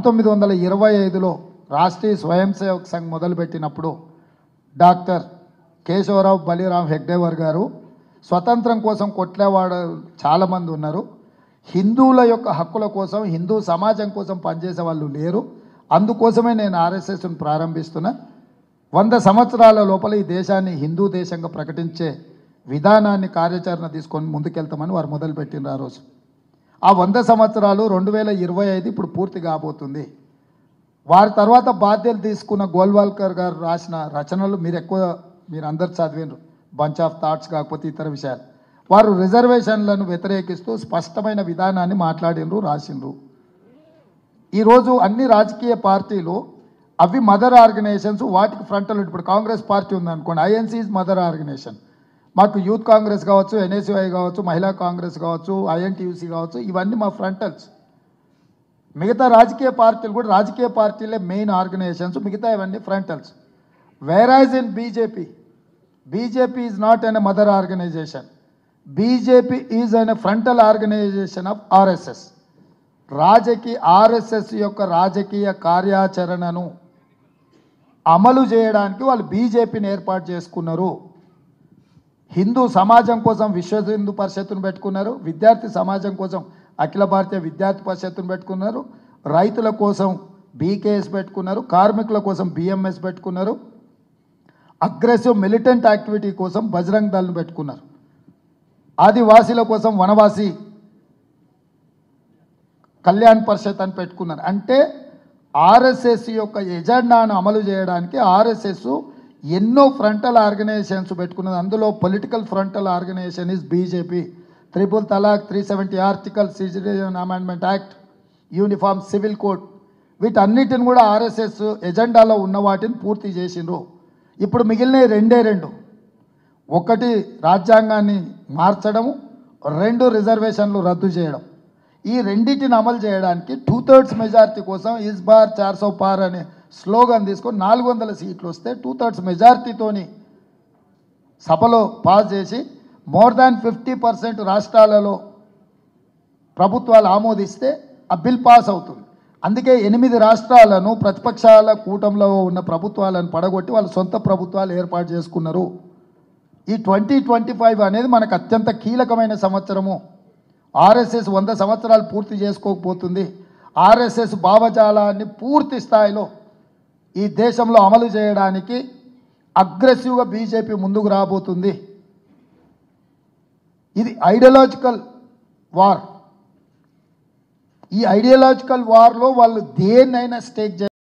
1925లో రాష్ట్రీయ స్వయం సేవక్ సంఘ్ మొదలుపెట్టినప్పుడు డాక్టర్ కేశవరావు బలిరామ్ హెగ్డేవర్ గారు స్వతంత్రం కోసం కొట్లేవాడు చాలామంది ఉన్నారు. హిందువుల యొక్క హక్కుల కోసం, హిందూ సమాజం కోసం పనిచేసే వాళ్ళు లేరు. అందుకోసమే నేను ఆర్ఎస్ఎస్ను ప్రారంభిస్తున్నా. 100 సంవత్సరాల లోపల ఈ దేశాన్ని హిందూ దేశంగా ప్రకటించే విధానాన్ని కార్యాచరణ తీసుకొని ముందుకెళ్తామని వారు మొదలుపెట్టిన ఆ రోజు. ఆ 100 సంవత్సరాలు 2025 ఇప్పుడు పూర్తి కాబోతుంది. వారి తర్వాత బాధ్యతలు తీసుకున్న గోల్వాల్కర్ గారు రాసిన రచనలు మీరు అందరు చదివినరు, బంచ్ ఆఫ్ థాట్స్ కాకపోతే ఇతర విషయాలు. వారు రిజర్వేషన్లను వ్యతిరేకిస్తూ స్పష్టమైన విధానాన్ని మాట్లాడినరు, రాసిండ్రు. ఈరోజు అన్ని రాజకీయ పార్టీలు అవి మదర్ ఆర్గనైజేషన్స్, వాటికి ఫ్రంటల్. ఇప్పుడు కాంగ్రెస్ పార్టీ ఉందనుకోండి, ఐఎన్సీ ఈజ్ మదర్ ఆర్గనైజేషన్. మాకు యూత్ కాంగ్రెస్ కావచ్చు, ఎన్ఎస్యుఐ కావచ్చు, మహిళా కాంగ్రెస్ కావచ్చు, ఐఎన్టీయూసీ కావచ్చు, ఇవన్నీ మా ఫ్రంటల్స్. మిగతా రాజకీయ పార్టీలు కూడా రాజకీయ పార్టీలే మెయిన్ ఆర్గనైజేషన్స్, మిగతా ఇవన్నీ frontals. Whereas in BJP is not an mother organisation. BJP is an frontal organisation of RSS. RSS యొక్క రాజకీయ కార్యాచరణను అమలు చేయడానికి వాళ్ళు బీజేపీని ఏర్పాటు చేసుకున్నారు. హిందూ సమాజం కోసం విశ్వ హిందూ పరిషత్తును పెట్టుకున్నారు, విద్యార్థి సమాజం కోసం అఖిల భారతీయ విద్యార్థి పరిషత్తును పెట్టుకున్నారు, రైతుల కోసం బీకేఎస్ పెట్టుకున్నారు, కార్మికుల కోసం బిఎంఎస్ పెట్టుకున్నారు, అగ్రెసివ్ మిలిటెంట్ యాక్టివిటీ కోసం బజరంగ్ దళ్ను పెట్టుకున్నారు, ఆదివాసీల కోసం వనవాసి కళ్యాణ్ పరిషత్ అని పెట్టుకున్నారు. అంటే ఆర్ఎస్ఎస్ యొక్క ఎజెండాను అమలు చేయడానికి ఆర్ఎస్ఎస్ ఎన్నో ఫ్రంటల్ ఆర్గనైజేషన్స్ పెట్టుకున్నది. అందులో political frontal organisation is BJP. 3 తలాక్, 370 article, citizen amendment act, uniform civil code, వీటన్నిటిని కూడా ఆర్ఎస్ఎస్ ఎజెండాలో ఉన్న వాటిని పూర్తి చేసిండ్రు. ఇప్పుడు మిగిలిన రెండు, ఒకటి రాజ్యాంగాన్ని మార్చడము, 2 రిజర్వేషన్లు రద్దు చేయడం. ఈ రెండింటిని అమలు చేయడానికి 2/3 మెజారిటీ కోసం ఇస్ బార్ 400 పార్ అనే స్లోగన్ తీసుకొని 400 సీట్లు వస్తే 2/3 మెజారిటీతోని సభలో పాస్ చేసి మోర్ దాన్ 50% రాష్ట్రాలలో ప్రభుత్వాలు ఆమోదిస్తే ఆ బిల్ పాస్ అవుతుంది. అందుకే 8 రాష్ట్రాలను ప్రతిపక్షాల కూటమిలో ఉన్న ప్రభుత్వాలను పడగొట్టి వాళ్ళు సొంత ప్రభుత్వాలు ఏర్పాటు చేసుకున్నారు. ఈ 2025 అనేది మనకు అత్యంత కీలకమైన సంవత్సరము. ఆర్ఎస్ఎస్ 100 సంవత్సరాలు పూర్తి చేసుకోకపోతుంది. ఆర్ఎస్ఎస్ భావజాలాన్ని పూర్తి స్థాయిలో ఈ దేశంలో అమలు చేయడానికి అగ్రెసివ్గా బీజేపీ ముందుకు రాబోతుంది. ఇది ఐడియాలజికల్ వార్. ఈ ఐడియాలజికల్ వార్లో వాళ్ళు దేన్నైనా స్టేక్